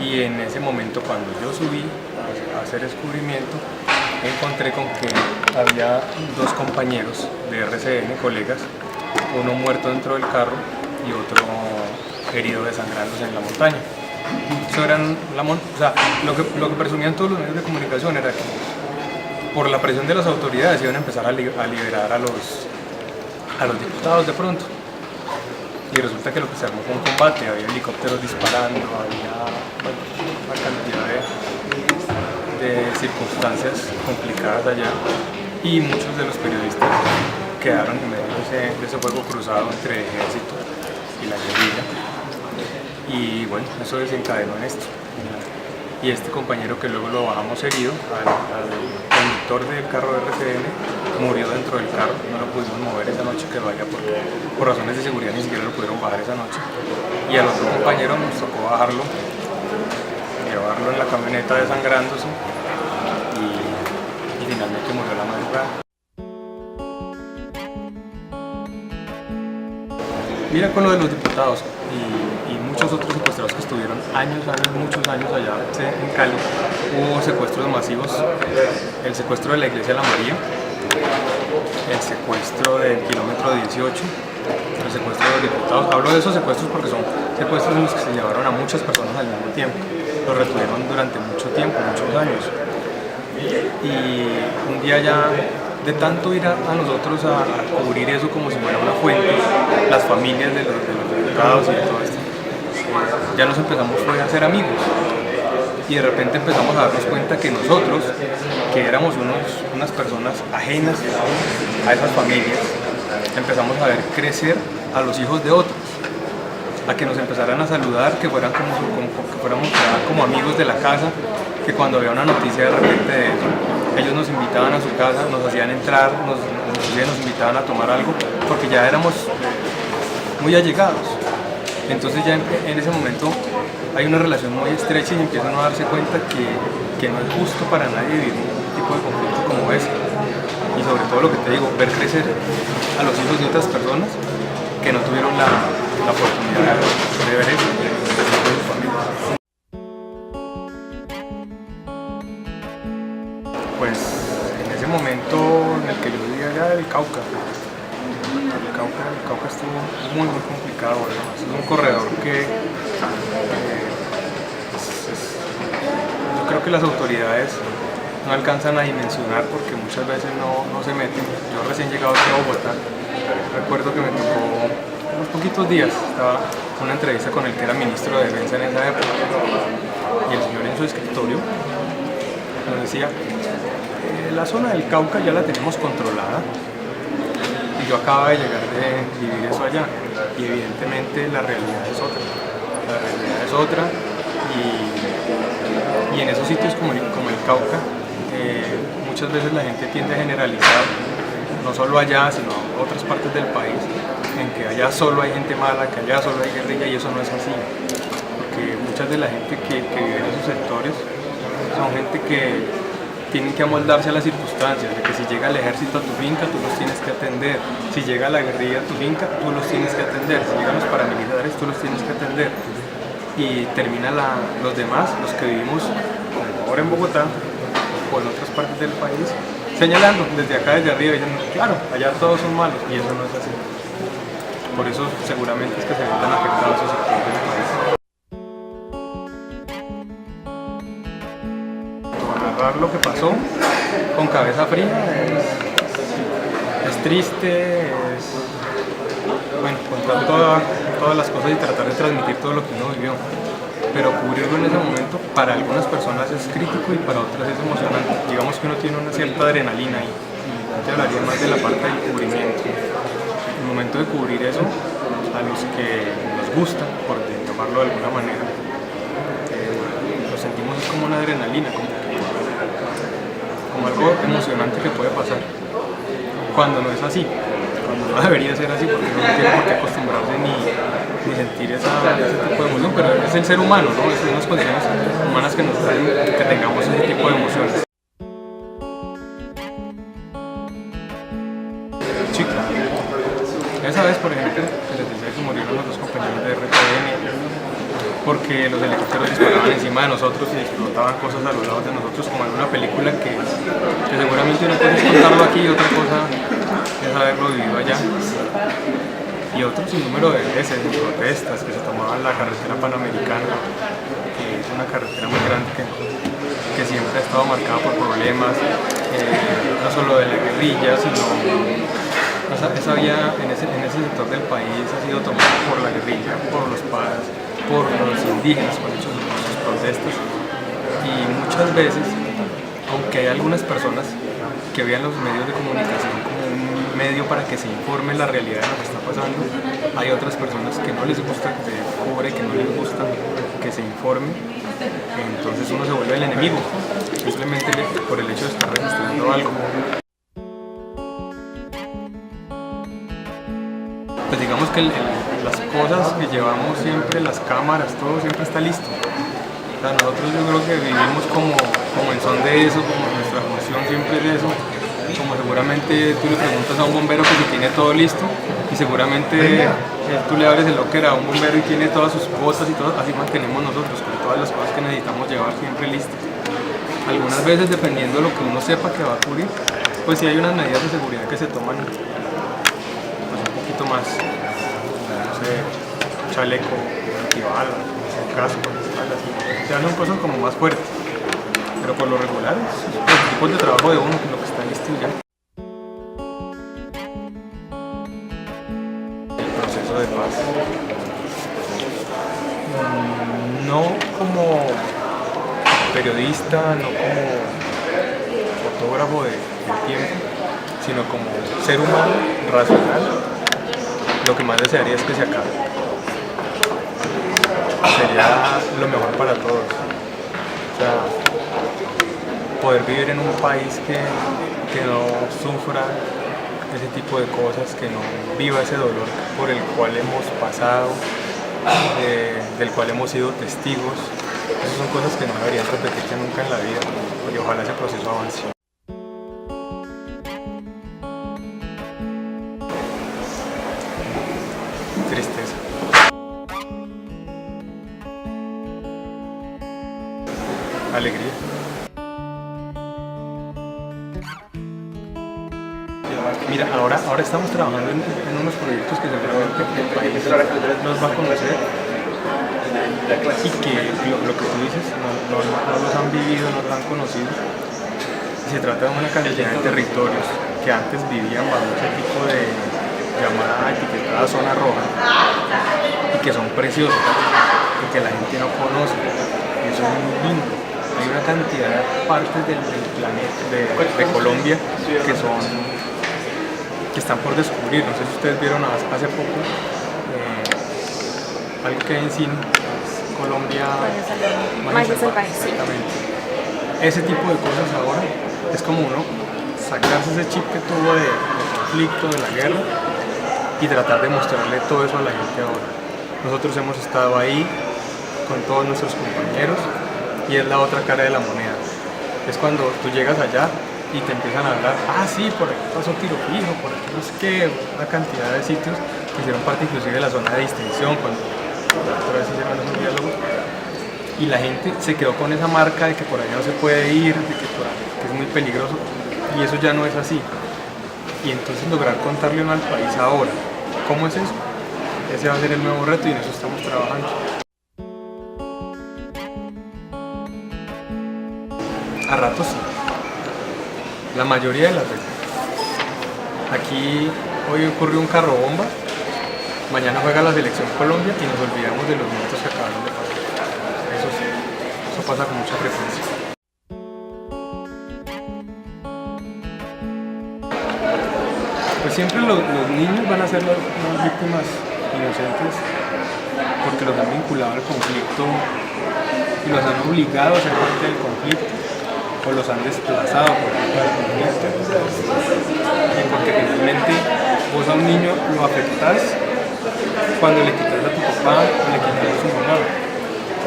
y en ese momento cuando yo subí a hacer descubrimiento, encontré con que había dos compañeros de RCN, colegas, uno muerto dentro del carro y otro herido desangrándose en la montaña. Eso eran lo que presumían todos los medios de comunicación era que por la presión de las autoridades iban a empezar a liberar a los diputados de pronto. Y resulta que lo que se armó fue un combate, había helicópteros disparando, había una cantidad de circunstancias complicadas allá y muchos de los periodistas quedaron en medio de ese fuego cruzado entre el ejército y la guerrilla. Y bueno, eso desencadenó en esto. Y este compañero que luego lo bajamos herido, al conductor del carro de RCN, murió dentro del carro, no lo pudimos mover esa noche que vaya porque por razones de seguridad ni siquiera lo pudieron bajar esa noche. Y al otro compañero nos tocó bajarlo, llevarlo en la camioneta desangrándose y finalmente murió a la madrugada. Mira con lo de los diputados y muchos otros secuestrados que estuvieron muchos años allá en Cali, hubo secuestros masivos, el secuestro de la iglesia de la María, el secuestro del kilómetro 18, el secuestro de los diputados. Hablo de esos secuestros porque son secuestros en los que se llevaron a muchas personas al mismo tiempo, los retuvieron durante mucho tiempo, muchos años. Y un día ya, de tanto ir a nosotros a cubrir eso como si fuera una fuente, las familias de los diputados y de todo esto, ya nos empezamos a hacer amigos y de repente empezamos a darnos cuenta que nosotros, que éramos unas personas ajenas a esas familias, empezamos a ver crecer a los hijos de otros, a que nos empezaran a saludar, que fuéramos como amigos de la casa, que cuando había una noticia de repente de eso, ellos nos invitaban a su casa, nos hacían entrar, nos invitaban a tomar algo, porque ya éramos muy allegados. Entonces ya en ese momento hay una relación muy estrecha y empiezan a darse cuenta que no es justo para nadie vivir un tipo de conflicto como ese. Y sobre todo lo que te digo, ver crecer a los hijos de otras personas que no tuvieron la oportunidad de ver eso, de su familia. Pues en ese momento en el que yo vivía allá del Cauca, el Cauca estuvo muy complicado, ¿verdad? Es un corredor que yo creo que las autoridades no alcanzan a dimensionar porque muchas veces no se meten. Yo recién llegado aquí a Bogotá, recuerdo que me tocó unos poquitos días, estaba en una entrevista con el que era ministro de Defensa en esa época y el señor en su escritorio nos decía, la zona del Cauca ya la tenemos controlada. Yo acababa de llegar de vivir eso allá y evidentemente la realidad es otra. La realidad es otra y en esos sitios como el Cauca muchas veces la gente tiende a generalizar, no solo allá sino en otras partes del país, en que allá solo hay gente mala, que allá solo hay guerrilla y eso no es así. Porque muchas de la gente que vive en esos sectores son gente que tienen que amoldarse a las circunstancias, de que si llega el ejército a tu finca, tú los tienes que atender, si llega la guerrilla a tu finca, tú los tienes que atender, si llegan los paramilitares, tú los tienes que atender. Y termina los demás, los que vivimos ahora en Bogotá o en otras partes del país, señalando desde acá, desde arriba, diciendo, claro, allá todos son malos, y eso no es así. Por eso seguramente es que se ven tan afectados esos sectores del país. Lo que pasó con cabeza fría es triste, bueno, contar todas las cosas y tratar de transmitir todo lo que uno vivió, pero cubrirlo en ese momento para algunas personas es crítico y para otras es emocionante. Digamos que uno tiene una cierta adrenalina y te hablaría más de la parte del cubrimiento. El momento de cubrir eso, a los que nos gusta, por llamarlo de alguna manera, lo sentimos como una adrenalina, como algo emocionante que puede pasar, cuando no es así, cuando no debería ser así, porque uno no tiene por qué acostumbrarse ni sentir ese tipo de emoción, pero es el ser humano, ¿no? Es unas condiciones humanas que nos hacen que tengamos ese tipo de emociones. Sí, claro. Esa vez, por ejemplo, que les decía que murieron los dos compañeros de RTN, porque los helicópteros disparaban encima de nosotros y explotaban cosas a los lados de nosotros, como en una película que seguramente una cosa es contarlo aquí y otra cosa es haberlo vivido allá. Y otro sinnúmero de veces en protestas que se tomaban la carretera Panamericana, que es una carretera muy grande que siempre ha estado marcada por problemas, no solo de la guerrilla, sino esa vía en ese sector del país ha sido tomada por la guerrilla, por los paras, por los indígenas, por sus protestas. Y muchas veces, aunque hay algunas personas que vean los medios de comunicación como un medio para que se informe la realidad de lo que está pasando, hay otras personas que no les gusta que se cubre, que no les gusta que se informe, entonces uno se vuelve el enemigo, simplemente por el hecho de estar registrando algo. Pues digamos que las cosas que llevamos siempre, las cámaras, todo siempre está listo. O sea, nosotros yo creo que vivimos como en son de eso, como nuestra función siempre es de eso. Como seguramente tú le preguntas a un bombero que si tiene todo listo y seguramente tú le abres el locker a un bombero y tiene todas sus botas y todo, así mantenemos nosotros con todas las cosas que necesitamos llevar siempre listas. Algunas veces dependiendo de lo que uno sepa que va a cubrir, pues sí hay unas medidas de seguridad que se toman pues, un poquito más, no sé, chaleco, antibalas, casco, así. Ya son cosas como más fuertes. Pero por lo regular es los tipos de trabajo de uno que lo que está listo y ya. El proceso de paz. No como periodista, no como fotógrafo de tiempo, sino como ser humano, racional, lo que más desearía es que se acabe. Sería lo mejor para todos. O sea, poder vivir en un país que no sufra ese tipo de cosas, que no viva ese dolor por el cual hemos pasado, del cual hemos sido testigos. Esas son cosas que no deberían repetirse nunca en la vida y ojalá ese proceso avance. Tristeza. Alegría. Mira, ahora estamos trabajando en unos proyectos que seguramente el país nos va a conocer y que lo que tú dices no los han vivido, no los han conocido. Se trata de una cantidad de territorios que antes vivían bajo ese tipo de llamada etiquetada zona roja y que son preciosos y que la gente no conoce y son muy lindos. Hay una cantidad de partes del planeta, de Colombia, que están por descubrir. No sé si ustedes vieron hace poco algo que hay en cine, Colombia Magia Salvaje. Exactamente. Ese tipo de cosas ahora es como uno sacarse ese chip que tuvo de conflicto, de la guerra y tratar de mostrarle todo eso a la gente ahora. Nosotros hemos estado ahí con todos nuestros compañeros y es la otra cara de la moneda. Es cuando tú llegas allá y te empiezan a hablar, sí, por aquí pasó tiro fijo, por aquí no sé qué, una cantidad de sitios que hicieron parte inclusive de la zona de distensión, cuando otra vez hicieron esos diálogos, y la gente se quedó con esa marca de que por allá no se puede ir, de que es muy peligroso, y eso ya no es así. Y entonces lograr contarle uno al país ahora, ¿cómo es eso? Ese va a ser el nuevo reto y en eso estamos trabajando. A ratos sí. La mayoría de las veces. Aquí hoy ocurrió un carro bomba, mañana juega la selección Colombia y nos olvidamos de los minutos que acabaron de pasar. Eso sí, eso pasa con mucha frecuencia. Pues siempre los niños van a ser las víctimas inocentes porque los han vinculado al conflicto y los han obligado a ser parte del conflicto o los han desplazado por culpa del conflicto. Y porque finalmente vos a un niño lo afectás cuando le quitas a tu papá o le quitas a su mamá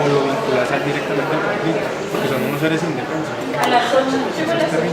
o lo vinculas directamente al conflicto porque son unos seres indefensos. Eso es terrible.